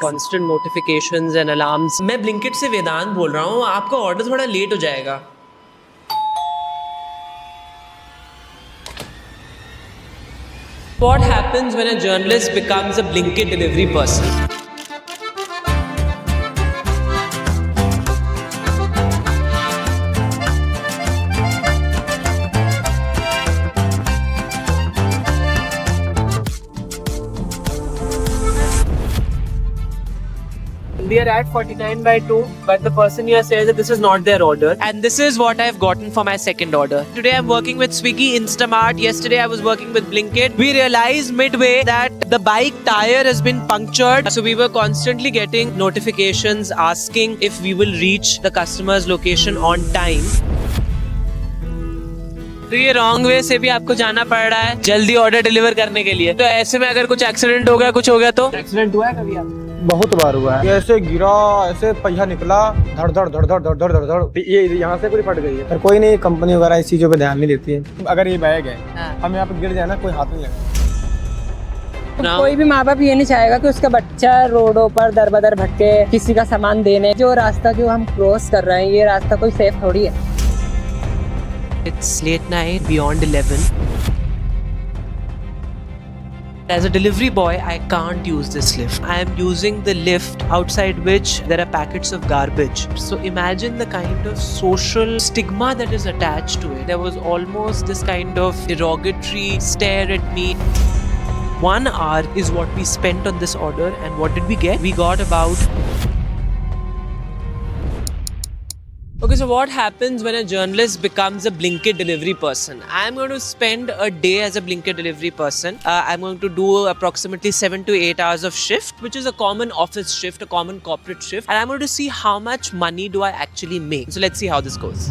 constant notifications and alarms. मैं Blinkit से वेदांत बोल रहा हूँ, आपका ऑर्डर थोड़ा लेट हो जाएगा. What happens when a journalist becomes a Blinkit delivery person? We are at 49/2, but the person here says that this is not their order. And this is what I've gotten for my second order. Today I'm working with Swiggy, Instamart. Yesterday I was working with Blinkit. We realized midway that the bike tire has been punctured. So we were constantly getting notifications asking if we will reach the customer's location on time. तो ये wrong way से भी आपको जाना पड़ रहा है जल्दी ऑर्डर डिलीवर करने के लिए. तो ऐसे में अगर कुछ एक्सीडेंट हो गया, कुछ हो गया तो? एक्सीडेंट हुआ है कभी आप? बहुत बार हुआ है. ऐसे गिरा, ऐसे पहिया निकला, धड़ धड़ धड़ धड़ धड़ धड़ धड़ धड़, ये यहाँ से पूरी फट गई है. पर कोई नहीं, कंपनी वगैरह इस चीजों पे ध्यान नहीं देती है. अगर ये बैग है, हम यहाँ पे गिर जाए ना, कोई हाथ नहीं लगा. तो कोई भी माँ बाप ये नहीं चाहेगा कि उसका बच्चा रोडों पर दर बदर भटके किसी का सामान देने. जो रास्ता जो हम क्रॉस कर रहे हैं, ये रास्ता कोई सेफ थोड़ी है. It's late night, beyond 11. As a delivery boy, I can't use this lift. I am using the lift outside which there are packets of garbage. So imagine the kind of social stigma that is attached to it. There was almost this kind of derogatory stare at me. 1 hour is what we spent on this order, and what did we get? We got about... Okay, so what happens when a journalist becomes a Blinkit delivery person? I'm going to spend a day as a Blinkit delivery person. I'm going to do approximately 7 to 8 hours of shift, which is a common office shift, a common corporate shift. And I'm going to see how much money do I actually make. So let's see how this goes.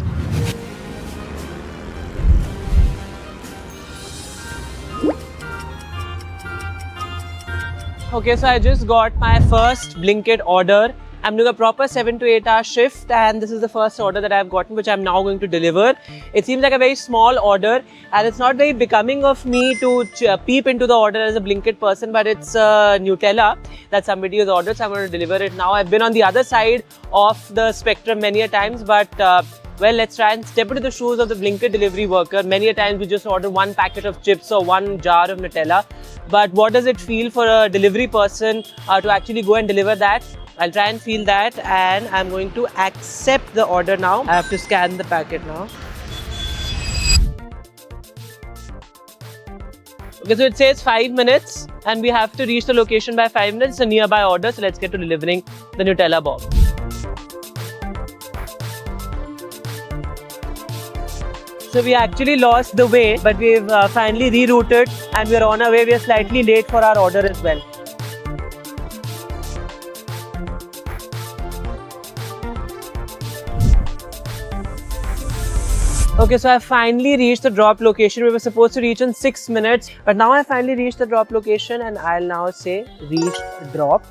Okay, so I just got my first Blinkit order. I'm doing a proper 7 to 8 hour shift, and this is the first order that I've gotten, which I'm now going to deliver. It seems like a very small order, and it's not very becoming of me to peep into the order as a Blinkit person, but it's Nutella that somebody has ordered, so I'm going to deliver it now. I've been on the other side of the spectrum many a times, but well, let's try and step into the shoes of the Blinkit delivery worker. Many a times we just order one packet of chips or one jar of Nutella, but what does it feel for a delivery person to actually go and deliver that? I'll try and feel that, and I'm going to accept the order now. I have to scan the packet now. Okay, so it says 5 minutes, and we have to reach the location by 5 minutes. It's a nearby order, so let's get to delivering the Nutella bomb. So we actually lost the way, but we've finally rerouted, and we're on our way. We're slightly late for our order as well. Okay, so I finally reached the drop location. We were supposed to reach in 6 minutes, but now I finally reached the drop location, and I'll now say reached drop.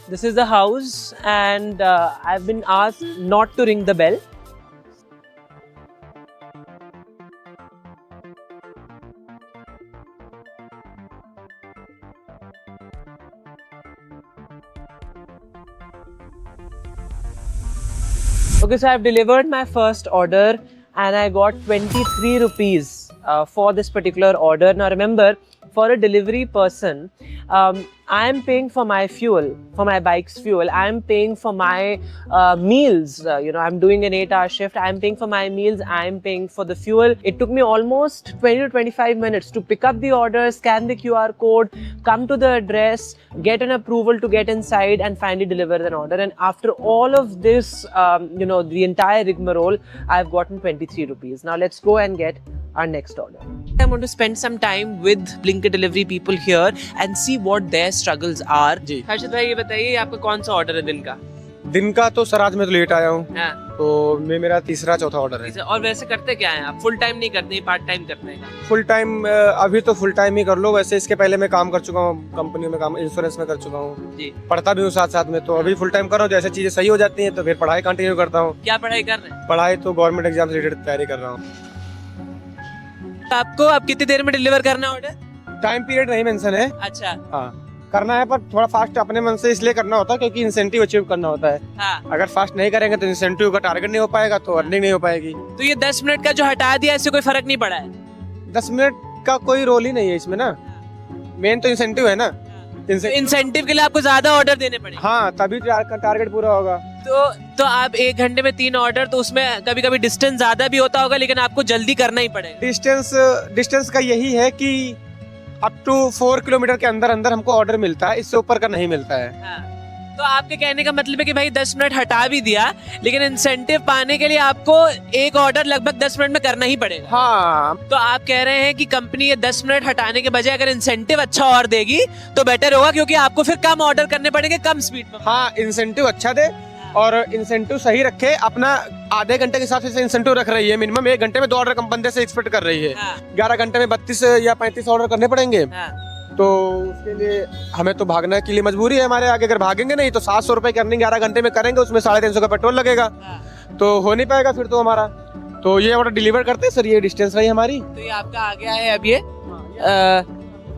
This is the house, and I've been asked not to ring the bell. Okay, so I've delivered my first order, and I got 23 rupees for this particular order. Now remember, for a delivery person, I am paying for my fuel, for my bike's fuel. I am paying for my meals. I'm doing an 8-hour shift. I am paying for my meals. I am paying for the fuel. It took me almost 20 to 25 minutes to pick up the order, scan the QR code, come to the address, get an approval to get inside, and finally deliver an order. And after all of this, the entire rigmarole, I've gotten 23 rupees. Now let's go and get our next order. I'm going to spend some time with Blinkit delivery people here and see what their struggles are. जी हर्षद भाई, ये बताइए आपका कौन सा order है दिन का? दिन का तो सर आज मैं तो लेट आया हूँ, तो मेरा तीसरा चौथा ऑर्डर है. और वैसे करते क्या हैं आप? फुल टाइम नहीं करते, पार्ट टाइम करते हैं? फुल टाइम अभी तो फुल टाइम ही कर लो. वैसे इसके पहले मैं काम कर चुका हूँ, कंपनी में काम, इंश्योरेंस में कर चुका हूँ जी. पढ़ता भी हूँ साथ साथ में, तो अभी फुल टाइम कर रहा हूँ. जैसे चीजें सही हो जाती हैं तो फिर पढ़ाई कंटिन्यू करता हूँ. क्या पढ़ाई कर रहे हैं? पढ़ाई तो गवर्नमेंट एग्जाम से रिलेटेड तैयारी कर रहा हूँ. आपको अब कितनी देर में डिलीवर करना ऑर्डर? टाइम पीरियड नहीं मेंशन है। अच्छा। हाँ, करना है पर थोड़ा फास्ट अपने मन से इसलिए करना होता है क्योंकि इंसेंटिव अचीव करना होता है। हाँ। अगर फास्ट नहीं करेंगे तो इंसेंटिव का टारगेट नहीं हो पाएगा, तो अर्निंग नहीं हो पाएगी। तो ये 10 मिनट का जो हटा दिया इससे कोई फर्क नहीं पड़ा है? 10 मिनट का कोई रोल ही नहीं है इसमें ना, मेन तो इंसेंटिव है ना। इंसेंटिव के लिए आपको ज्यादा ऑर्डर देने पड़ेंगे। हाँ, तभी टारगेट पूरा होगा। तो आप 1 घंटे में 3 ऑर्डर, तो उसमें कभी कभी डिस्टेंस ज्यादा भी होता होगा, लेकिन आपको जल्दी करना ही पड़ेगा। डिस्टेंस का यही है कि अप टू 4 किलोमीटर के अंदर अंदर हमको ऑर्डर मिलता है, इससे ऊपर का नहीं मिलता है। हाँ। तो आपके कहने का मतलब है कि भाई 10 मिनट हटा भी दिया, लेकिन इंसेंटिव पाने के लिए आपको एक ऑर्डर लगभग 10 मिनट में करना ही पड़ेगा। हाँ, तो आप कह रहे हैं कि कंपनी ये 10 मिनट हटाने के बजाय अगर इंसेंटिव अच्छा और देगी तो बेटर होगा, क्योंकि आपको फिर कम ऑर्डर करने पड़ेंगे कम स्पीड में। हाँ, इंसेंटिव अच्छा दे और इंसेंटिव सही रखे। अपना आधे घंटे के हिसाब से इंसेंटिव रख रही है, मिनिमम 1 घंटे में 2 ऑर्डर बंदे से एक्सपेक्ट कर रही है। 11 घंटे में 32 या 35 ऑर्डर करने पड़ेंगे। तो उसके लिए हमें तो भागने के लिए मजबूरी है हमारे आगे। अगर भागेंगे नहीं तो 700 रुपए की अर्निंग 11 घंटे में करेंगे, उसमें 350 का पेट्रोल लगेगा, तो हो नहीं पाएगा फिर तो हमारा। तो ये ऑर्डर डिलीवर करते हैं सर, ये डिस्टेंस रही हमारी। तो ये आपका आ गया है अब,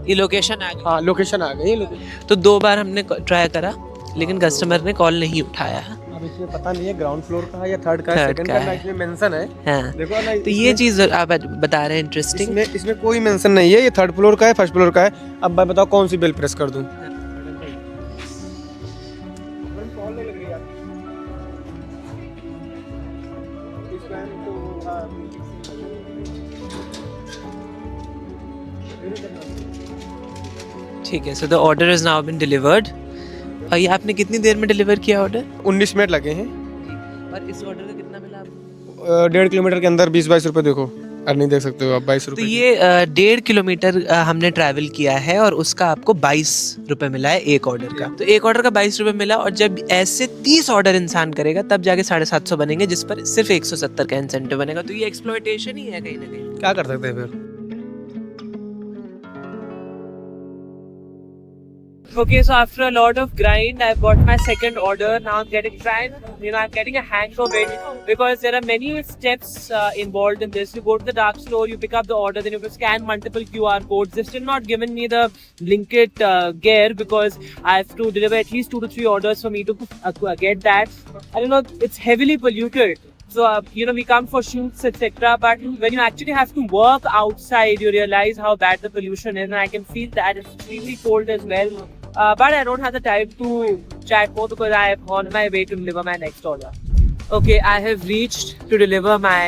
ये लोकेशन आ गई। हाँ, लोकेशन आ गई। तो 2 बार हमने ट्राई करा, लेकिन कस्टमर ने कॉल नहीं उठाया। अब इसमें पता नहीं है ग्राउंड फ्लोर का है या थर्ड का है, सेकंड का ना, इसमें मेंशन है। हाँ। देखो ना, तो ये चीज आप बता रहे हैं इंटरेस्टिंग। इसमें कोई मेंशन नहीं है, ये 3rd फ्लोर का है, 1st फ्लोर का है। अब मैं बताओ कौन सी बेल प्रेस कर दूं? ठीक है, so the order is now been delivered. और ये आपने कितनी देर में डिलीवर किया ऑर्डर? 19 मिनट लगे हैं। और इस ऑर्डर का कितना मिला आपको? 1.5 किलोमीटर के अंदर 20-22 रुपए। देखो अर्निंग देख सकते हो आप, 22 तो रुपए। ये 1.5 किलोमीटर हमने ट्रैवल किया है और उसका आपको 22 रुपए मिला है एक ऑर्डर का। तो एक ऑर्डर का 22 रुपए मिला, और जब ऐसे 30 ऑर्डर इंसान करेगा तब जाके 750 बनेंगे, जिस पर सिर्फ 170 का इंसेंटिव बनेगा। तो ये एक्सप्लॉयटेशन ही है कहीं ना कहीं। क्या कर सकते हैं फिर? Okay, so after a lot of grind, I've got my second order. Now I'm getting I'm getting a hang of it, because there are many steps involved in this. You go to the dark store, you pick up the order, then you have to scan multiple QR codes. They've still not given me the Blinkit gear, because I have to deliver at least 2 to 3 orders for me to get that. I don't know, it's heavily polluted. So, we come for shoots, etc. But when you actually have to work outside, you realize how bad the pollution is. And I can feel that it's extremely cold as well. But I don't have the time to chat more, because I am on my way to deliver my next order. Okay, I have reached to deliver my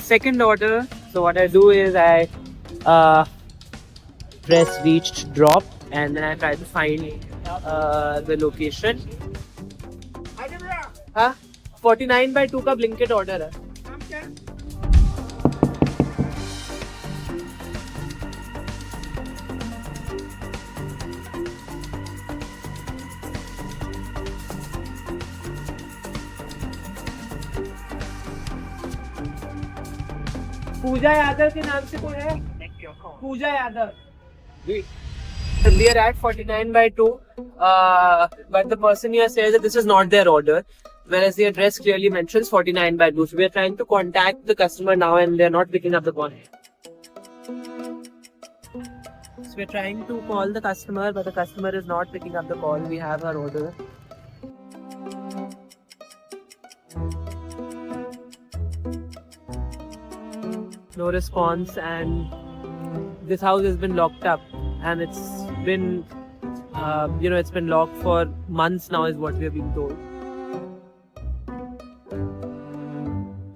second order. So what I do is I press reached drop, and then I try to find the location. Huh? 49/2 का Blinkit order है। पूजा यादव के नाम से कोई है? पूजा Yadav. We are at 49/2, but the person here says that this is not their order, whereas the address clearly mentions 49/2. So we are trying to contact the customer now, and they are not picking up the call. So we are trying to call the customer, but the customer is not picking up the call. We have our order. No response, and this house has been locked up, and it's been it's been locked for months now, is what we have been told.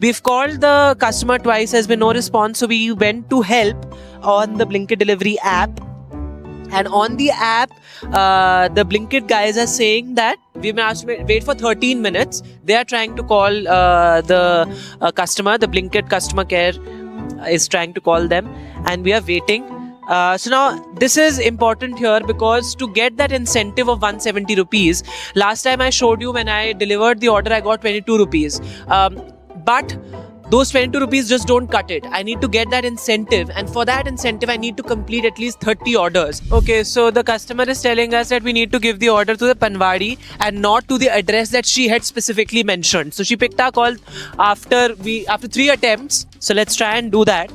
We've called the customer twice, there's been no response, so we went to help on the Blinkit delivery app. And on the app, the Blinkit guys are saying that we've been asked to wait for 13 minutes. They are trying to call the customer. The Blinkit customer care is trying to call them, and we are waiting. So now this is important here, because to get that incentive of 170 rupees, last time I showed you when I delivered the order I got 22 rupees. But those 22 rupees just don't cut it. I need to get that incentive, and for that incentive I need to complete at least 30 orders. Okay, so the customer is telling us that we need to give the order to the Panwadi and not to the address that she had specifically mentioned. So she picked our call after 3 attempts. So let's try and do that.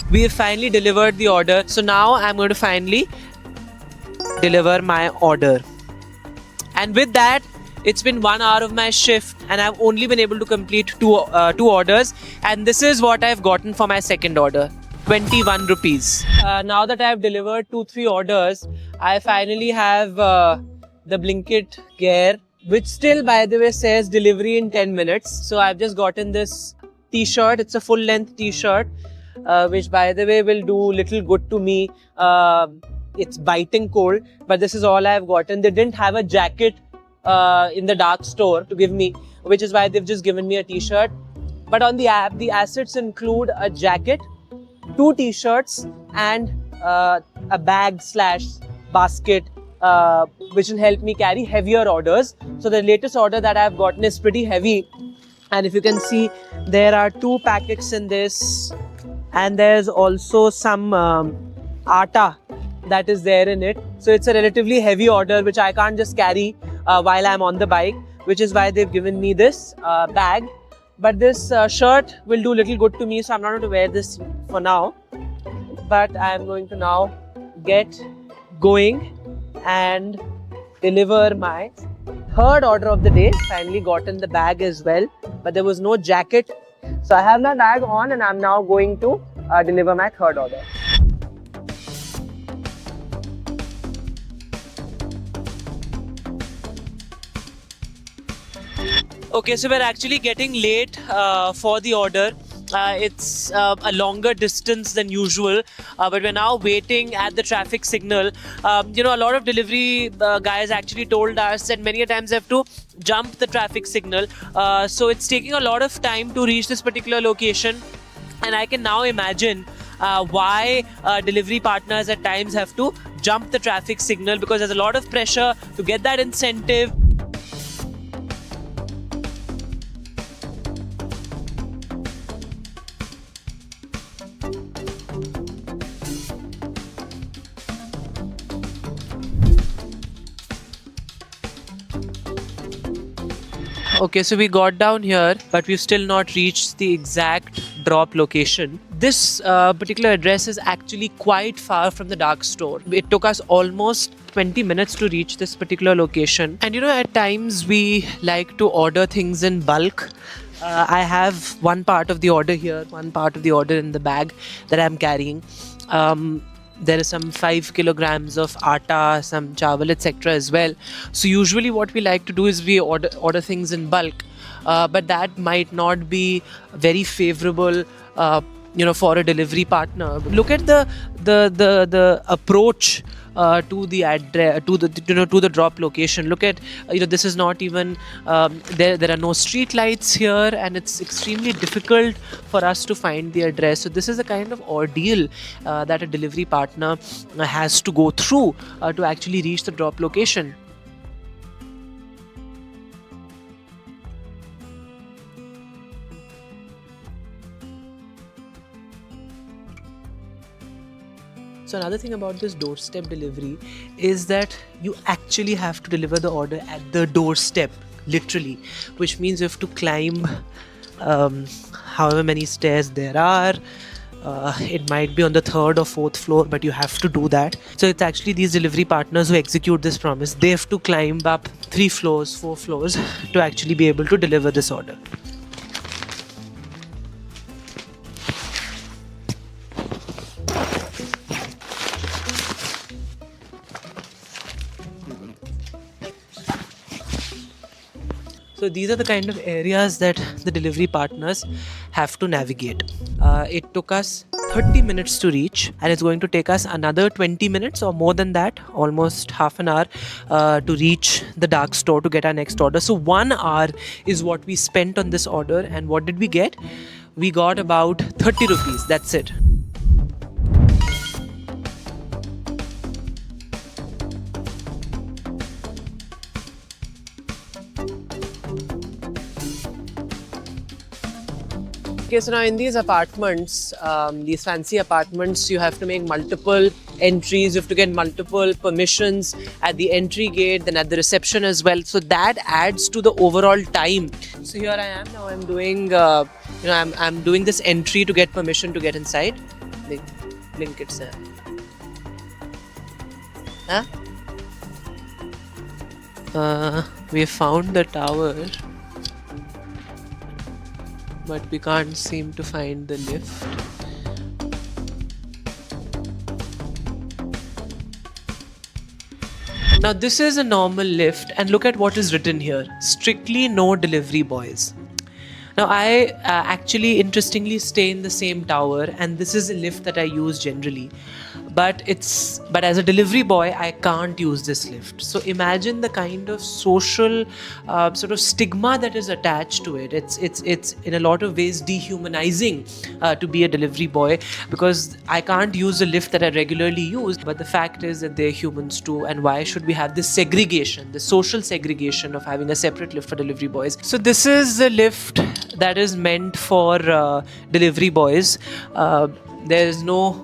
We have finally delivered the order. So now I'm going to finally deliver my order. And with that, it's been 1 hour of my shift and I've only been able to complete two orders. And this is what I've gotten for my second order. 21 rupees. Now that I've delivered 2-3 orders, I finally have the Blinkit gear, which still, by the way, says delivery in 10 minutes. So I've just gotten this t-shirt. It's a full length t-shirt, which, by the way, will do little good to me. It's biting cold, but this is all I've gotten. They didn't have a jacket in the dark store to give me, which is why they've just given me a t-shirt. But on the app, the assets include a jacket, 2 t-shirts and a bag / basket, which will help me carry heavier orders. So the latest order that I've gotten is pretty heavy. And if you can see, there are 2 packets in this. And there's also some atta that is there in it. So it's a relatively heavy order, which I can't just carry while I'm on the bike, which is why they've given me this bag. But this shirt will do little good to me, so I'm not going to wear this for now. But I'm going to now get going and deliver my third order of the day. Finally gotten the bag as well, but there was no jacket. So I have my bag on and I'm now going to deliver my third order. Okay, so we're actually getting late for the order. It's a longer distance than usual, but we're now waiting at the traffic signal. A lot of delivery guys actually told us that many a times they have to jump the traffic signal. So it's taking a lot of time to reach this particular location. And I can now imagine why delivery partners at times have to jump the traffic signal, because there's a lot of pressure to get that incentive. Okay, so we got down here, but we've still not reached the exact drop location. This particular address is actually quite far from the dark store. It took us almost 20 minutes to reach this particular location. And at times we like to order things in bulk. I have one part of the order here, one part of the order in the bag that I'm carrying. There is some 5 kilograms of atta, some chawal, etc. as well. So usually what we like to do is we order things in bulk, but that might not be very favorable, for a delivery partner. Look at the approach to the address, to the drop location. Look at this is not even there are no street lights here, and it's extremely difficult for us to find the address. So this is a kind of ordeal that a delivery partner has to go through to actually reach the drop location. So another thing about this doorstep delivery is that you actually have to deliver the order at the doorstep, literally, which means you have to climb however many stairs there are. It might be on the 3rd or 4th floor, but you have to do that. So it's actually these delivery partners who execute this promise. They have to climb up 3 floors, 4 floors to actually be able to deliver this order. So these are the kind of areas that the delivery partners have to navigate. It took us 30 minutes to reach, and it's going to take us another 20 minutes or more than that, almost half an hour, to reach the dark store to get our next order. So 1 hour is what we spent on this order, and what did we get? We got about 30 rupees. That's it. Okay, so now in these apartments, these fancy apartments, you have to make multiple entries, you have to get multiple permissions at the entry gate, then at the reception as well. So that adds to the overall time. So here I am now. I'm doing, I'm doing this entry to get permission to get inside. Blinkit से huh? We have found the tower, but we can't seem to find the lift. Now this is a normal lift, and look at what is written here: strictly no delivery boys. Now I actually interestingly stay in the same tower, and this is a lift that I use generally, but as a delivery boy I can't use this lift. So imagine the kind of social sort of stigma that is attached to it. It's in a lot of ways dehumanizing to be a delivery boy, because I can't use a lift that I regularly use, but the fact is that they're humans too, and why should we have this segregation, the social segregation of having a separate lift for delivery boys? So this is the lift that is meant for delivery boys. There is no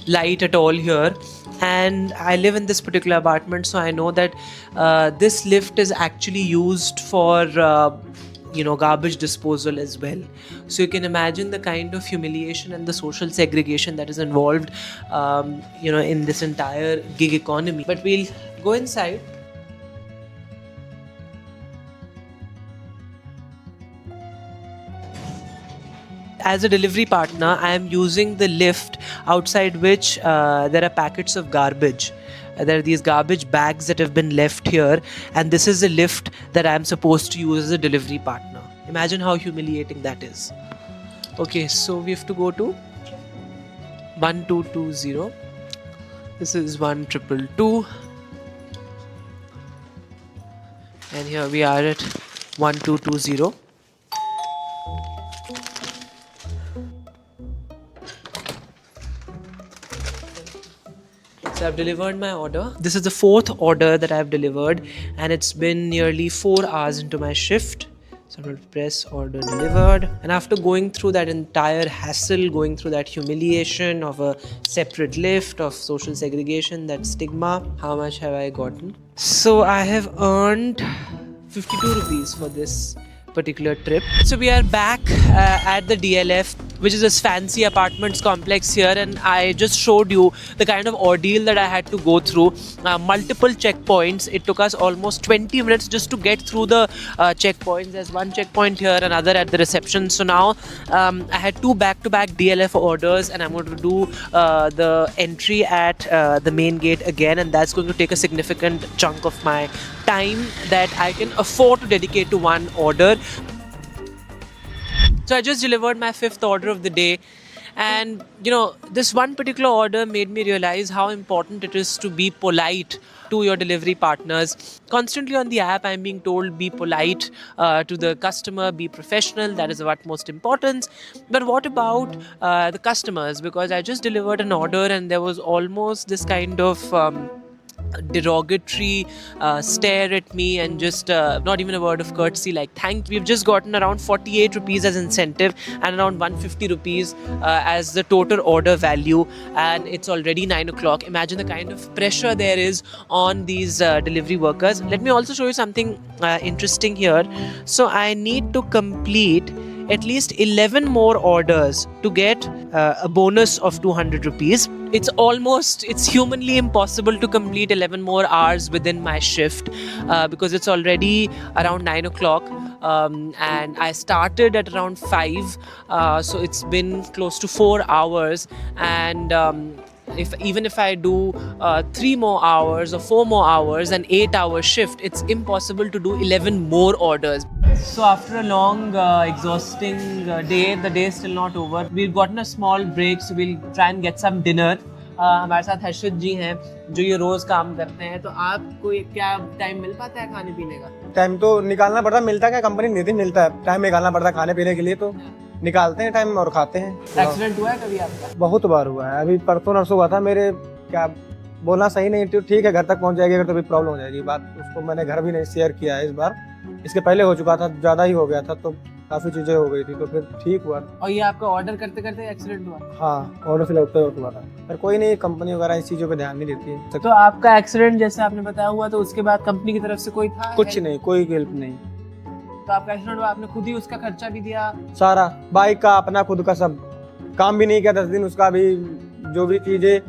light at all here, and I live in this particular apartment, so I know that this lift is actually used for garbage disposal as well. So you can imagine the kind of humiliation and the social segregation that is involved in this entire gig economy. But we'll go inside. As a delivery partner, I am using the lift outside which there are packets of garbage. There are these garbage bags that have been left here, and this is a lift that I am supposed to use as a delivery partner. Imagine how humiliating that is. Okay, so we have to go to 1220. This is 1222. And here we are at 1220. So I've delivered my order. This is the fourth order that I've delivered, and it's been nearly 4 hours into my shift. So I'm going to press order delivered. And after going through that entire hassle, going through that humiliation of a separate lift, of social segregation, that stigma, how much have I gotten? So I have earned 52 rupees for this particular trip. So we are back at the DLF, which is this fancy apartments complex here, and I just showed you the kind of ordeal that I had to go through. Multiple checkpoints. It took us almost 20 minutes just to get through the checkpoints. There's one checkpoint here, another at the reception. So now I had 2 back-to-back DLF orders, and I'm going to do the entry at the main gate again, and that's going to take a significant chunk of my time that I can afford to dedicate to one order. So I just delivered my 5th order of the day, and this one particular order made me realize how important it is to be polite to your delivery partners. Constantly on the app I'm being told, be polite to the customer, be professional, that is of utmost importance. But what about the customers? Because I just delivered an order and there was almost this kind of derogatory stare at me, and just not even a word of courtesy like thank. We've just gotten around 48 rupees as incentive and around 150 rupees as the total order value, and it's already 9 o'clock. Imagine the kind of pressure there is on these delivery workers. Let me also show you something interesting here. So I need to complete at least 11 more orders to get a bonus of 200 rupees. It's humanly impossible to complete 11 more hours within my shift because it's already around 9 o'clock and I started at around 5, so it's been close to 4 hours, and even if I do 3 more hours or 4 more hours, an 8-hour shift, it's impossible to do 11 more orders. So after a long, exhausting day, the day is still not over. We've gotten a small break, so we'll try and get some dinner. हमारे साथ हर्षद जी हैं जो ये रोज काम करते हैं. तो आपको क्या टाइम मिल पाता है खाने पीने का? टाइम तो निकालना पड़ता है, मिलता क्या कंपनी नहीं मिलता है, टाइम निकालना पड़ता है खाने पीने के लिए, तो निकालते हैं टाइम और खाते हैं. एक्सीडेंट हुआ है कभी आपका? बहुत बार हुआ है. अभी परसों नरसों हुआ था मेरे. क्या बोलना सही नहीं, तो ठीक है घर तक पहुंच जाएगी अगर तो भी प्रॉब्लम हो जाएगी. बात उसको मैंने घर भी नहीं शेयर किया है इस बार. इसके पहले हो चुका था, ज़्यादा ही हो गया था, तो काफ़ी चीज़ें हो गई थी, तो फिर ठीक हुआ. और ये आपका ऑर्डर करते करते एक्सीडेंट हुआ? हाँ, ऑर्डर फिल होते हुआ था. पर कोई नहीं, कंपनी वगैरह इस चीज़ों पे ध्यान नहीं देती है. तो आपका एक्सीडेंट जैसे आपने बताया हुआ, तो उसके बाद कंपनी की तरफ से कोई था? कुछ नहीं, कोई हेल्प नहीं. तो आपका एक्सीडेंट हुआ, आपने खुद ही उसका खर्चा भी दिया? सारा बाइक का अपना खुद का सब. काम भी नहीं किया 10 दिन, उसका भी जो भी चीज़ें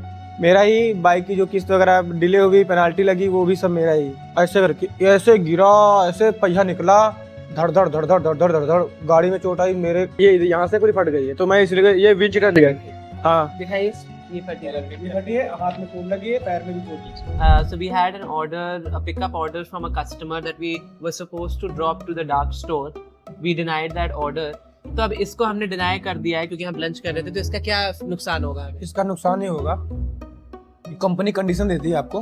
मेरा ही, बाइक की जो किस्त वगैरह डिले हो गई, पेनाल्टी लगी, वो भी सब मेरा ही। ऐसे करके ऐसे गिरा, ऐसे पहिया निकला, धड़ धड़ धड़ धड़ धड़ धड़ धड़ धड़, गाड़ी में चोट आई मेरे, ये यहाँ से पूरी फट गई है, तो मैं इसलिए ये विंच टच गया। हाँ दिखाइए, ये फटी है, हाथ में चोट लगी है, पैर में भी चोट लगी। So we had an order, a pickup order from a customer that we were supposed to drop to the dark store. We denied that order. तो अब इसको हमने डिनाई कर दिया है क्योंकि हम लंच कर रहे थे, तो इसका क्या नुकसान होगा? इसका नुकसान नहीं होगा, कंपनी कंडीशन देती है आपको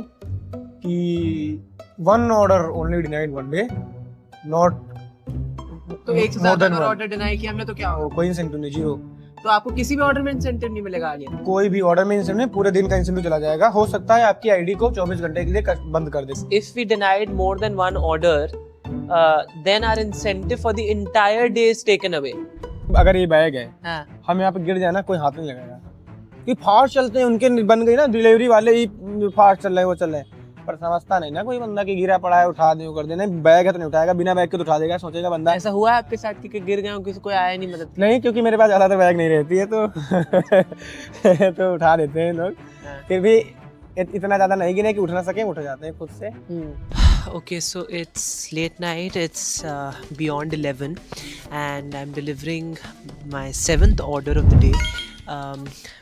कि 1 order only denied 1 day, not तो एक से ज्यादा अगर ऑर्डर डिनाई किया हमने तो क्या होगा? कोई इंसेंटिव नहीं, जीरो। तो आपको किसी भी ऑर्डर में इंसेंटिव नहीं मिलेगा आगे? कोई भी ऑर्डर में इंसेंटिव नहीं, पूरे दिन का इंसेंटिव चला जाएगा। हो सकता है आपकी आईडी को 24 घंटे के लिए बंद कर दे। If we denied more than 1 order, then our incentive for the entire day is taken away. अगर ये बैग है, हाँ। हम यहाँ पे गिर जाए ना, कोई हाथ नहीं लगाएगा। कि फास्ट चलते हैं, उनके बन गई ना, डिलीवरी वाले ही फास्ट चल रहे हैं, वो चल रहे हैं, पर समझता नहीं ना कोई बंदा कि गिरा पड़ा है उठा दे, कर देना। बैग है तो नहीं उठाएगा, बिना बैग के तो उठा देगा, सोचेगा बंदा। ऐसा हुआ है आपके साथ कि गिर गए हो, किसी कोई आया नहीं मदद? नहीं, क्योंकि मेरे पास ज़्यादातर बैग नहीं रहती है, तो तो उठा देते हैं लोग। फिर भी इतना ज़्यादा नहीं गिरे कि उठ ना सके, उठ जाते हैं खुद से। Okay, so it's late night, it's beyond 11 and I'm delivering my 7th order of the day.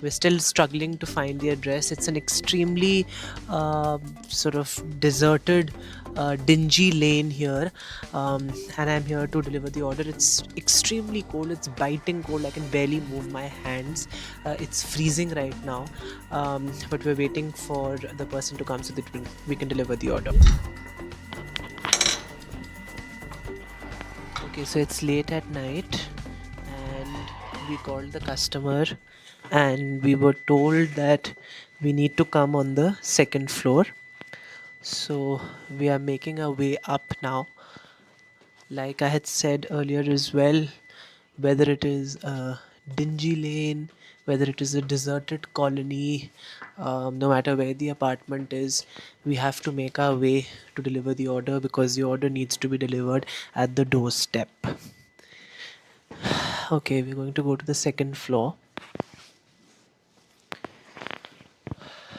We're still struggling to find the address. It's an extremely sort of deserted, dingy lane here, and I'm here to deliver the order. It's extremely cold, it's biting cold, I can barely move my hands. It's freezing right now, but we're waiting for the person to come so that we can deliver the order. Okay, so it's late at night and we called the customer and we were told that we need to come on the 2nd floor. So we are making our way up now. Like I had said earlier as well, whether it is a dingy lane, whether it is a deserted colony, no matter where the apartment is, we have to make our way to deliver the order because the order needs to be delivered at the doorstep. Okay, we're going to go to the 2nd floor.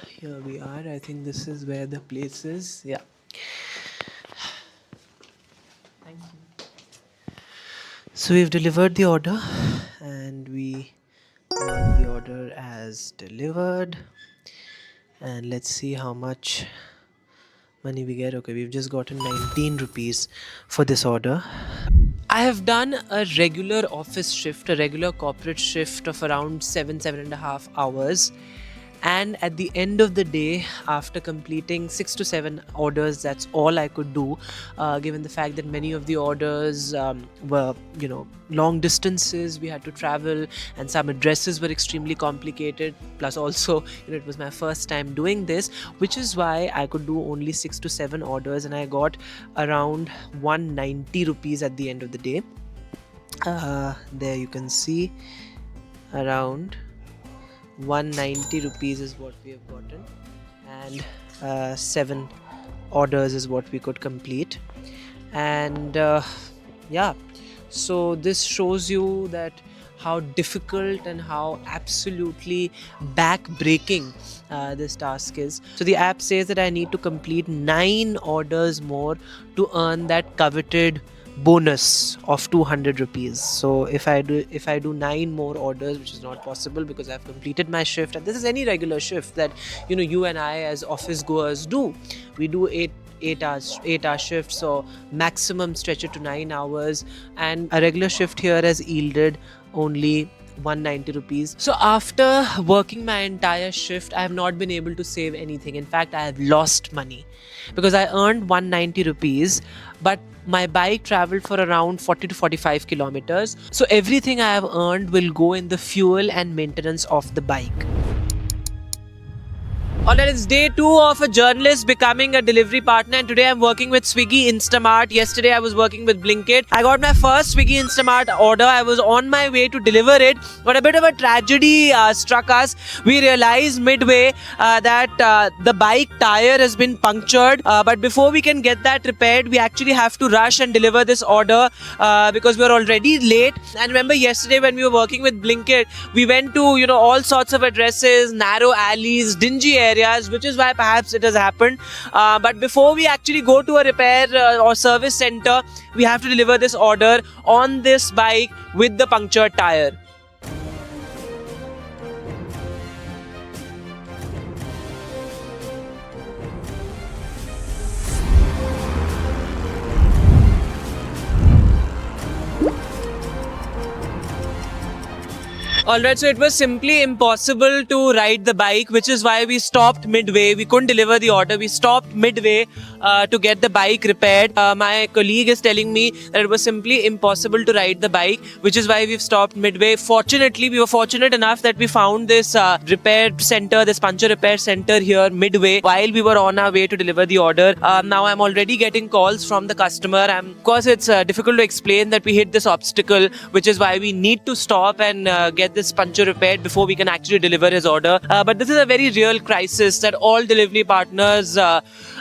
Here we are. I think this is where the place is. Yeah. Thank you. So we've delivered the order and we mark the order as delivered. And let's see how much money we get. Okay, we've just gotten 19 rupees for this order. I have done a regular office shift, a regular corporate shift of around 7.5 hours. And at the end of the day, after completing 6 to 7 orders, that's all I could do, given the fact that many of the orders were, long distances we had to travel, and some addresses were extremely complicated. Plus also, it was my first time doing this, which is why I could do only 6 to 7 orders, and I got around 190 rupees at the end of the day. There you can see around 190 rupees is what we have gotten, and 7 orders is what we could complete. And so this shows you that how difficult and how absolutely back-breaking this task is. So the app says that I need to complete 9 orders more to earn that coveted bonus of 200 rupees. So if I do 9 more orders, which is not possible because I've completed my shift, and this is any regular shift that you and I as office goers do, we do 8 hour shifts, so maximum stretch it to 9 hours, and a regular shift here has yielded only 190 rupees. So after working my entire shift, I have not been able to save anything. In fact, I have lost money because I earned 190 rupees, but my bike traveled for around 40 to 45 kilometers. So everything I have earned will go in the fuel and maintenance of the bike. Alright, it's day 2 of a journalist becoming a delivery partner, and today I'm working with Swiggy Instamart. Yesterday I was working with Blinkit. I got my first Swiggy Instamart order. I was on my way to deliver it, but a bit of a tragedy struck us. We realized midway that the bike tire has been punctured, but before we can get that repaired, we actually have to rush and deliver this order because we're already late. And remember, yesterday when we were working with Blinkit, we went to all sorts of addresses, narrow alleys, dingy areas, which is why perhaps it has happened. But before we actually go to a repair or service center, we have to deliver this order on this bike with the punctured tire. Alright, so it was simply impossible to ride the bike, which is why we stopped midway. We couldn't deliver the order. We stopped midway to get the bike repaired. My colleague is telling me that it was simply impossible to ride the bike, which is why we've stopped midway. Fortunately, we were fortunate enough that we found this repair center, this puncture repair center here midway while we were on our way to deliver the order. Now I'm already getting calls from the customer. Of course, it's difficult to explain that we hit this obstacle, which is why we need to stop and get this puncture repaired before we can actually deliver his order. But this is a very real crisis that all delivery partners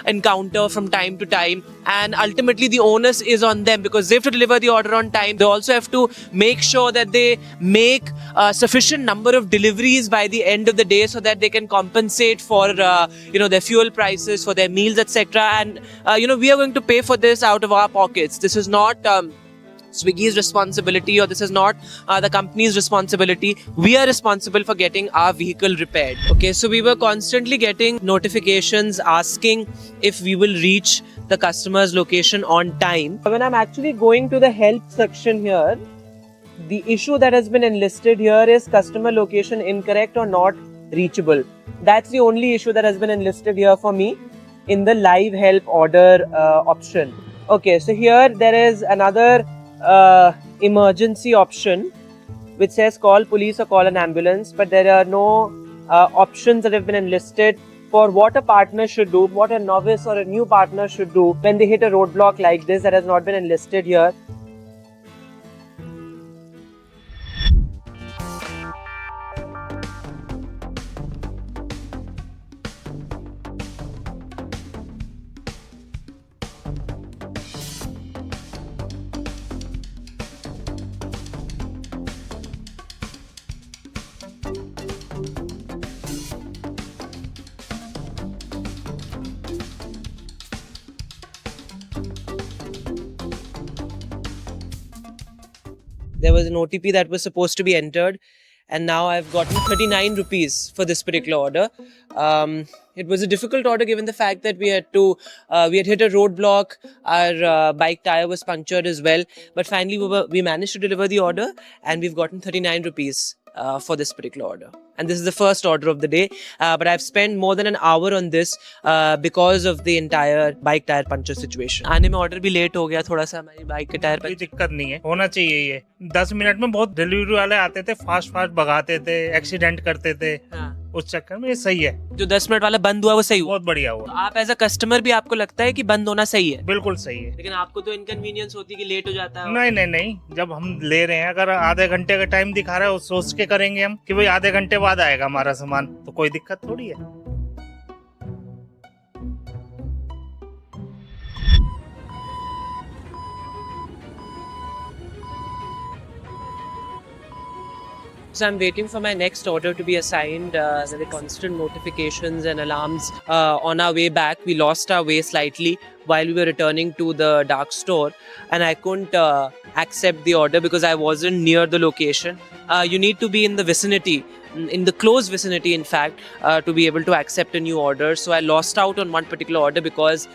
encounter from time to time, and ultimately the onus is on them because they have to deliver the order on time. They also have to make sure that they make a sufficient number of deliveries by the end of the day so that they can compensate for their fuel prices, for their meals, etc. And we are going to pay for this out of our pockets. This is not Swiggy's responsibility, or this is not the company's responsibility. We are responsible for getting our vehicle repaired. Okay, so we were constantly getting notifications asking if we will reach the customer's location on time. When I'm actually going to the help section here, the issue that has been enlisted here is customer location incorrect or not reachable. That's the only issue that has been enlisted here for me in the live help order option. Okay, so here there is another emergency option which says call police or call an ambulance, but there are no options that have been enlisted for what a partner should do, what a novice or a new partner should do when they hit a roadblock like this. That has not been enlisted here. There was an OTP that was supposed to be entered, and now I've gotten 39 rupees for this particular order. It was a difficult order given the fact that we had hit a roadblock. Our bike tire was punctured as well, but finally we managed to deliver the order, and we've gotten 39 rupees for this particular order. And this is the first order of the day, but I've spent more than an hour on this because of the entire bike tire puncture situation. आने में order भी late हो गया थोड़ा सा, हमारी bike के tire कोई दिक्कत नहीं है, होना चाहिए ये। 10 मिनट में बहुत डिलीवरी वाले आते थे, फास्ट भगाते थे, एक्सीडेंट करते थे। उस चक्कर में ये सही है। जो 10 मिनट वाला बंद हुआ वो सही हुआ, बहुत बढ़िया हुआ। आप एज अ कस्टमर भी आपको लगता है कि बंद होना सही है? बिल्कुल सही है। लेकिन आपको तो इनकन्वीनियंस होती है कि लेट हो जाता है। नहीं, जब हम ले रहे हैं, अगर आधे घंटे का टाइम दिखा रहा है, सोच के करेंगे हम कि भाई आधे घंटे बाद आएगा हमारा सामान, तो कोई दिक्कत थोड़ी है। So I'm waiting for my next order to be assigned. There were constant notifications and alarms on our way back. We lost our way slightly while we were returning to the dark store, and I couldn't accept the order because I wasn't near the location. You need to be in the vicinity, in the close vicinity in fact, to be able to accept a new order. So I lost out on one particular order because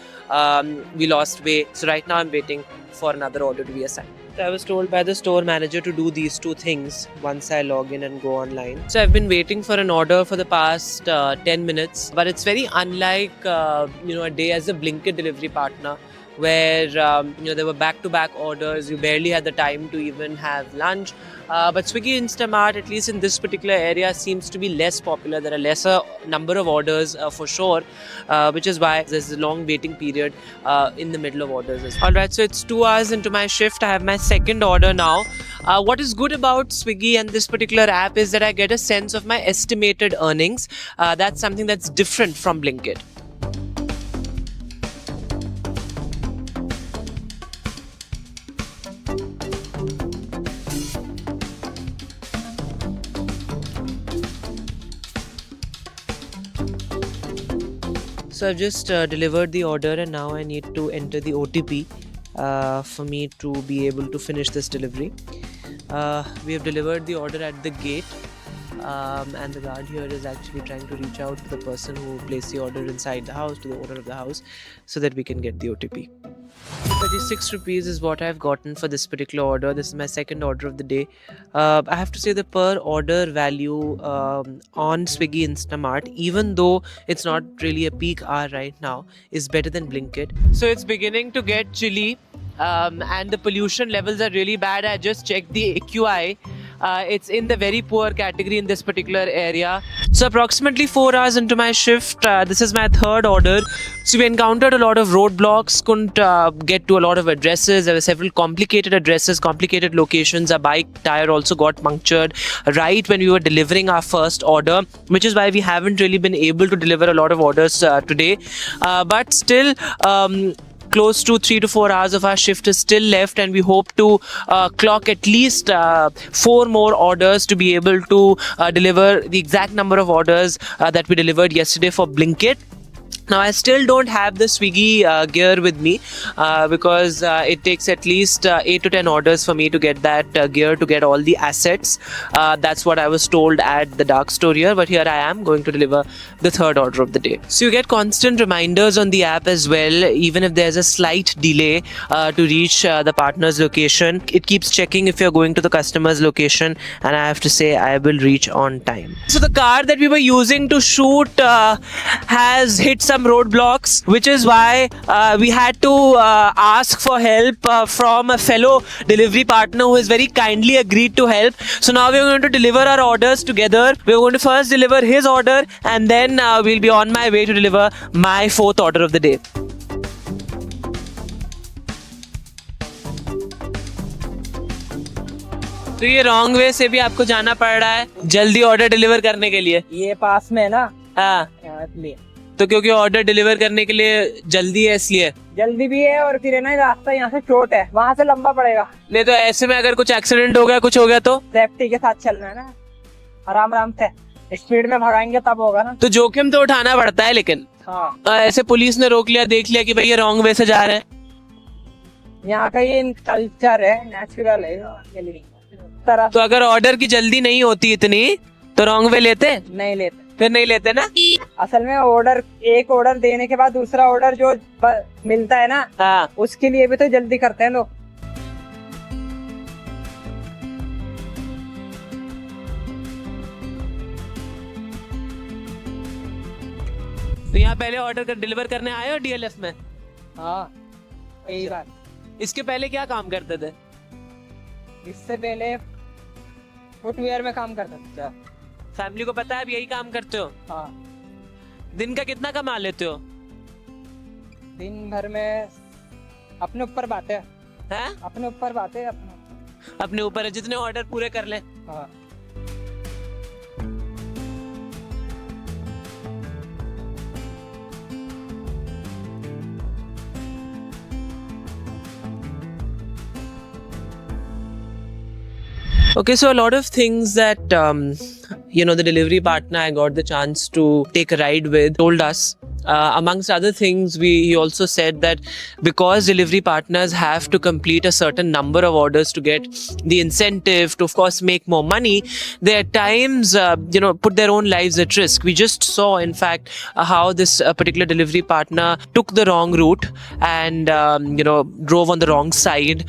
we lost way. So right now I'm waiting for another order to be assigned. I was told by the store manager to do these two things once I log in and go online. So I've been waiting for an order for the past 10 minutes, but it's very unlike a day as a Blinkit delivery partner, where there were back-to-back orders. You barely had the time to even have lunch. But Swiggy Instamart, at least in this particular area, seems to be less popular. There are lesser number of orders for sure, which is why there's a long waiting period in the middle of orders as well. Alright, so it's 2 hours into my shift. I have my second order now. What is good about Swiggy and this particular app is that I get a sense of my estimated earnings. That's something that's different from Blinkit. So I've just delivered the order and now I need to enter the OTP for me to be able to finish this delivery. We have delivered the order at the gate and the guard here is actually trying to reach out to the person who placed the order inside the house, to the owner of the house, so that we can get the OTP. 36 rupees is what I've gotten for this particular order. This is my second order of the day. I have to say the per order value on Swiggy Instamart, even though it's not really a peak hour right now, is better than Blinkit. So it's beginning to get chilly and the pollution levels are really bad. I just checked the AQI. It's in the very poor category in this particular area. So approximately 4 hours into my shift, this is my third order. So we encountered a lot of roadblocks, couldn't get to a lot of addresses. There were several complicated addresses, complicated locations. Our bike tire also got punctured right when we were delivering our first order, which is why we haven't really been able to deliver a lot of orders today. But still, close to 3 to 4 hours of our shift is still left, and we hope to clock at least 4 more orders to be able to deliver the exact number of orders that we delivered yesterday for Blinkit. Now I still don't have the Swiggy gear with me because it takes at least 8 to 10 orders for me to get that gear, to get all the assets. That's what I was told at the dark store here, but here I am going to deliver the third order of the day. So you get constant reminders on the app as well, even if there's a slight delay to reach the partner's location. It keeps checking if you're going to the customer's location, and I have to say I will reach on time. So the car that we were using to shoot has hit some roadblocks, which is why we had to ask for help from a fellow delivery partner who has very kindly agreed to help. So now we're going to deliver our orders together. We're going to first deliver his order and then we'll be on my way to deliver my fourth order of the day. तो ये wrong way से भी आपको जाना पड़ रहा है जल्दी ऑर्डर डिलीवर करने के लिए? ये पास में है ना, हाँ, इसलिए। तो क्योंकि ऑर्डर डिलीवर करने के लिए जल्दी है, इसलिए जल्दी भी है और फिर है ना रास्ता यहाँ से शॉर्ट है, वहाँ से लंबा पड़ेगा। नहीं तो ऐसे में अगर कुछ एक्सीडेंट हो गया, कुछ हो गया तो? सेफ्टी के साथ चलना है ना, आराम आराम से, स्पीड में भगाएंगे तब होगा ना। तो जोखिम तो उठाना पड़ता है, लेकिन हाँ, ऐसे पुलिस ने रोक लिया, देख लिया कि भाई ये रॉन्ग वे से जा रहे हैं। यहाँ का ये कल्चर है, नेचुरल है तरह। तो अगर ऑर्डर की जल्दी नहीं होती इतनी तो रॉन्ग वे लेते? नहीं लेते। फिर नहीं लेते ना? असल में ऑर्डर, एक ऑर्डर देने के बाद दूसरा ऑर्डर जो मिलता है ना, हाँ, उसके लिए भी तो जल्दी करते हैं लोग। तो यहाँ पहले ऑर्डर डिलीवर करने आए हो DLF में? हाँ, यही बात। इसके पहले क्या काम करते थे? इससे पहले फुटवेयर में काम करता था। फैमिली को पता है आप यही काम करते हो? हाँ। दिन का कितना कमा लेते हो? दिन भर में अपने ऊपर बात है, हैं? अपने ऊपर बात है, अपने ऊपर है, जितने ऑर्डर पूरे कर ले। हाँ। Okay, so a lot of things that the delivery partner I got the chance to take a ride with told us Amongst other things, he also said that because delivery partners have to complete a certain number of orders to get the incentive to, of course, make more money, they at times, put their own lives at risk. We just saw, in fact, how this particular delivery partner took the wrong route and, drove on the wrong side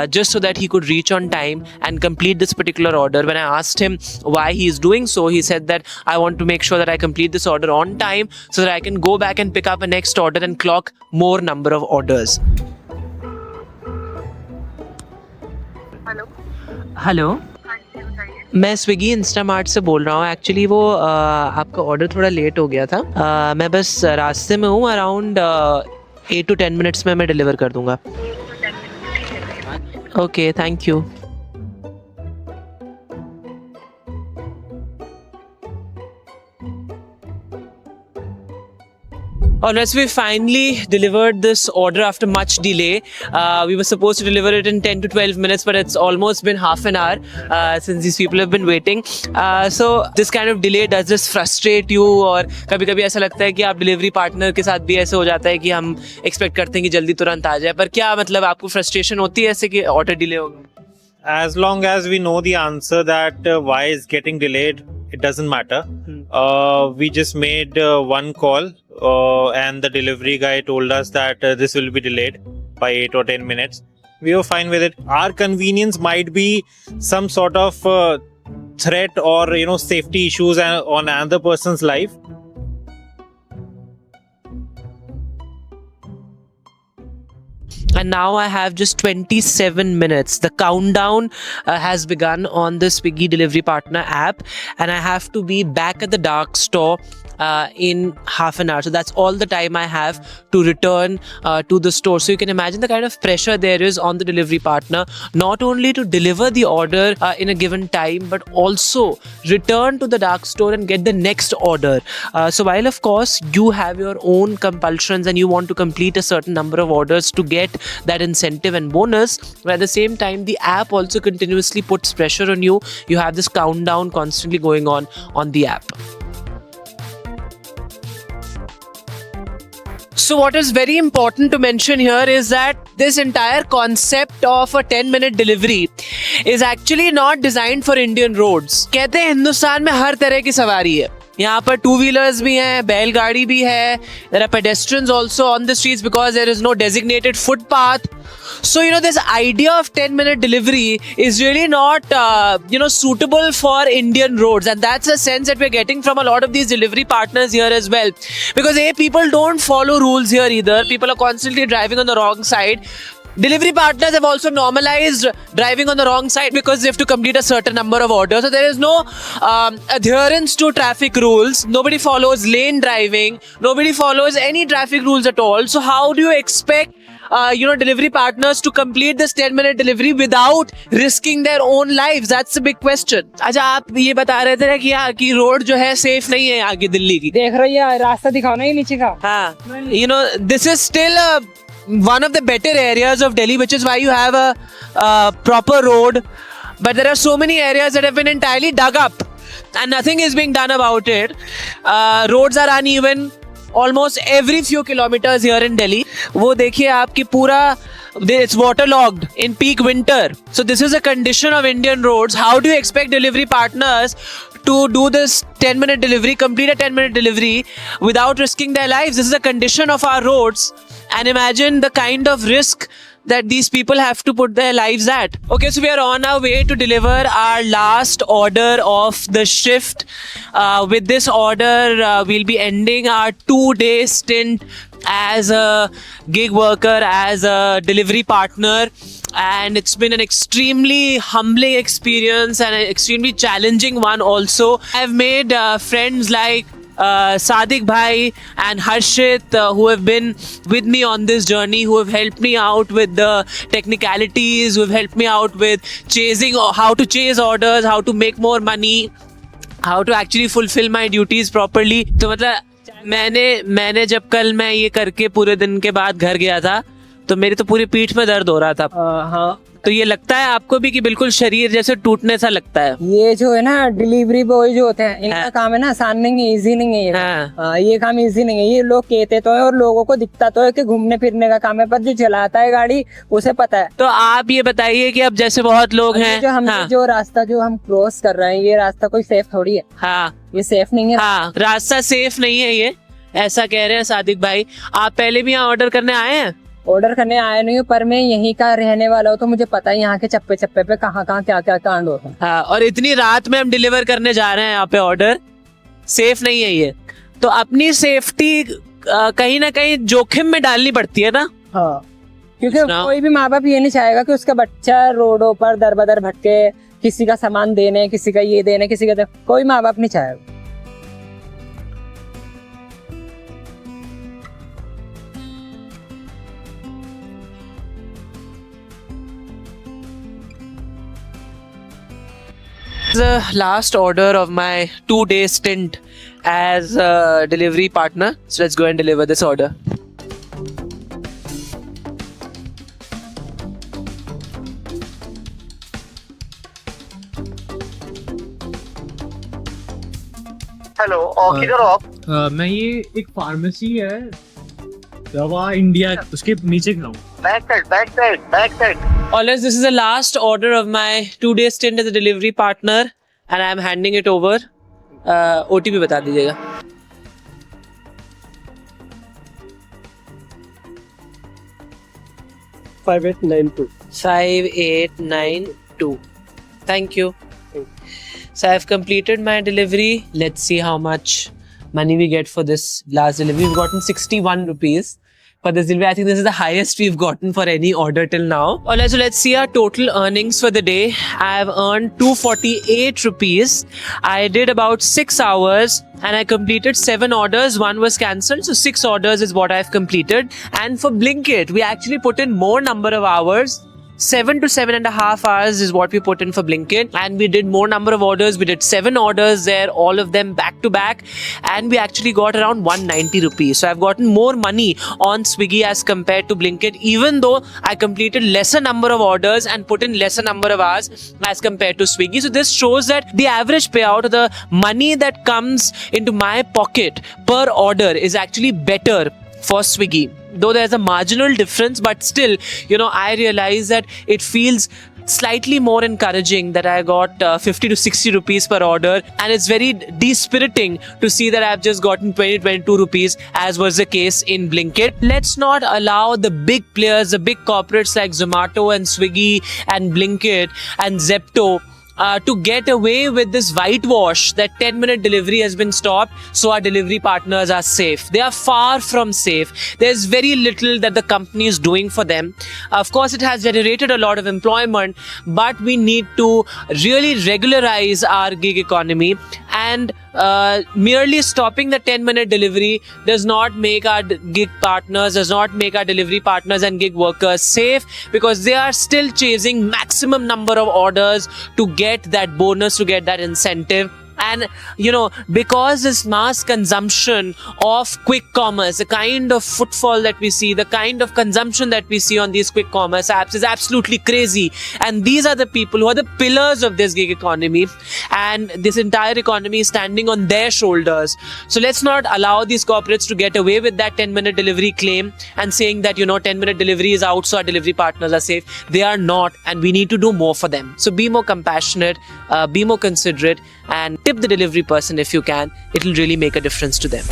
just so that he could reach on time and complete this particular order. When I asked him why he is doing so, he said that I want to make sure that I complete this order on time so that I can go back and pick up a next order and clock more number of orders. Hello, मैं Swiggy Instamart से बोल रहा हूँ. Actually वो आपका order थोड़ा late हो गया था. मैं बस रास्ते में हूँ. अराउंड 8 to 10 मिनट्स में मैं डिलीवर कर दूँगा. Okay, thank you. Alright, so we finally delivered this order after much delay. We were supposed to deliver it in 10 to 12 minutes, but it's almost been half an hour since these people have been waiting. So this kind of delay, does this frustrate you? और कभी-कभी ऐसा लगता है कि आप delivery partner के साथ भी ऐसे हो जाता है कि हम एक्सपेक्ट करते हैं कि जल्दी तुरंत आ जाए, पर क्या मतलब आपको फ्रस्ट्रेशन होती है ऐसे कि ऑर्डर डिले होगा? As long as we know the answer that why is getting delayed, it doesn't matter. We just made one call and the delivery guy told us that this will be delayed by 8 or 10 minutes. We were fine with it. Our convenience might be some sort of threat or safety issues on another person's life. And now I have just 27 minutes. The countdown has begun on the Swiggy Delivery Partner app, and I have to be back at the dark store in half an hour. So that's all the time I have to return to the store. So you can imagine the kind of pressure there is on the delivery partner, not only to deliver the order in a given time, but also return to the dark store and get the next order. So while of course you have your own compulsions and you want to complete a certain number of orders to get that incentive and bonus, but at the same time the app also continuously puts pressure on you. You have this countdown constantly going on the app. So what is very important to mention here is that this entire concept of a 10-minute delivery is actually not designed for Indian roads. कहते हैं हिंदुस्तान में हर तरह की सवारी है. यहाँ पर two wheelers भी हैं, बैलगाड़ी भी है. There are pedestrians also on the streets because there is no designated footpath. So this idea of 10-minute delivery is really not suitable for Indian roads, and that's a sense that we're getting from a lot of these delivery partners here as well. Because people don't follow rules here either. People are constantly driving on the wrong side. Delivery partners have also normalized driving on the wrong side because they have to complete a certain number of orders. So there is no adherence to traffic rules. Nobody follows lane driving. Nobody follows any traffic rules at all. So how do you expect delivery partners to complete this 10-minute delivery without risking their own lives? That's the big question. अच्छा, आप ये बता रहे थे ना कि road जो है सेफ नहीं है आगे दिल्ली की. देख रही है, रास्ता दिखाओ ना ये नीचे का. हाँ, this is still one of the better areas of Delhi, which is why you have a proper road. But there are so many areas that have been entirely dug up and nothing is being done about it. Roads are uneven almost every few kilometers here in Delhi. वो देखिए आपकी पूरा, it's waterlogged in peak winter. So this is a condition of Indian roads. How do you expect delivery partners to do this 10-minute delivery, complete a 10-minute delivery without risking their lives? This is a condition of our roads. And imagine the kind of risk that these people have to put their lives at. Okay, so we are on our way to deliver our last order of the shift. With this order, we'll be ending our 2-day stint as a gig worker, as a delivery partner. And it's been an extremely humbling experience and an extremely challenging one also. I've made friends like Sadiq Bhai and Harshit who have been with me on this journey, who have helped me out with the technicalities, who have helped me out with how to chase orders, how to make more money, how to actually fulfill my duties properly. तो मतलब मैंने जब कल मैं ये करके पूरे दिन के बाद घर गया था तो मेरी तो पूरी पीठ में दर्द हो रहा था. हाँ, तो ये लगता है आपको भी कि बिल्कुल शरीर जैसे टूटने सा लगता है? ये जो है ना डिलीवरी बॉय जो होते हैं, इनका हाँ। काम है ना आसान नहीं है, इजी नहीं है ये। हाँ। ये काम इजी नहीं है। ये लोग कहते तो है और लोगों को दिखता तो है कि घूमने फिरने का काम है, पर जो चलाता है गाड़ी उसे पता है। तो आप ये बताइए कि अब जैसे बहुत लोग और ये हैं, जो हम हाँ, जो रास्ता जो हम क्रॉस कर रहे हैं, ये रास्ता कोई सेफ थोड़ी है। हाँ, ये सेफ नहीं है। हाँ, रास्ता सेफ नहीं है ये, ऐसा कह रहे हैं सादिक भाई। आप पहले भी यहाँ ऑर्डर करने आए हैं? ऑर्डर करने आया नहीं हूँ, पर मैं यहीं का रहने वाला हूँ, तो मुझे पता है यहाँ के चप्पे चप्पे पे कहाँ कहाँ क्या क्या कांड होता है। हाँ, और इतनी रात में हम डिलीवर करने जा रहे हैं यहाँ पे ऑर्डर, सेफ नहीं है ये। तो अपनी सेफ्टी कहीं ना कहीं जोखिम में डालनी पड़ती है ना। हाँ, क्योंकि सुनाओ। कोई भी माँ बाप ये नहीं चाहेगा कि उसका बच्चा रोडों पर दर बदर भटके, किसी का सामान देने, किसी का ये देने, किसी का कोई माँ बाप नहीं चाहेगा। The last order of my 2-day stint as a delivery partner. So let's go and deliver this order. Hello, और किधर हो आप? मैं ये एक फार्मेसी है दवा इंडिया, उसके नीचे खड़ा हूँ। Back side. Always, this is the last order of my 2-day stint as a delivery partner, and I am handing it over. OTP बता दीजिएगा. 5892. 5892. Thank you. So I've completed my delivery. Let's see how much money we get for this last delivery. We've gotten 61 rupees for this delivery. I think this is the highest we've gotten for any order till now. Alright, so let's see our total earnings for the day. I've earned 248 rupees. I did about 6 hours and I completed 7 orders. 1 was cancelled, so 6 orders is what I've completed. And for Blinkit, we actually put in more number of hours. 7 to 7.5 hours is what we put in for Blinkit, and we did more number of orders. We did 7 orders there, all of them back to back, and we actually got around 190 rupees. So I've gotten more money on Swiggy as compared to Blinkit, even though I completed lesser number of orders and put in lesser number of hours as compared to Swiggy. So this shows that the average payout, the money that comes into my pocket per order, is actually better for Swiggy. Though there's a marginal difference, but still, I realize that it feels slightly more encouraging that I got 50 to 60 rupees per order, and it's very dispiriting to see that I've just gotten 22 rupees, as was the case in Blinkit. Let's not allow the big players, the big corporates like Zomato and Swiggy and Blinkit and Zepto to get away with this whitewash that 10-minute delivery has been stopped, so our delivery partners are safe. They are far from safe. There's very little that the company is doing for them. Of course, it has generated a lot of employment, but we need to really regularize our gig economy, and merely stopping the 10-minute delivery does not make our gig partners, does not make our delivery partners and gig workers safe, because they are still chasing maximum number of orders to get that bonus, to get that incentive. And because this mass consumption of quick commerce, the kind of footfall that we see, the kind of consumption that we see on these quick commerce apps is absolutely crazy. And these are the people who are the pillars of this gig economy, and this entire economy is standing on their shoulders. So let's not allow these corporates to get away with that 10-minute delivery claim and saying that 10-minute delivery is out, so our delivery partners are safe. They are not, and we need to do more for them. So be more compassionate, be more considerate, and tip the delivery person if you can. It will really make a difference to them.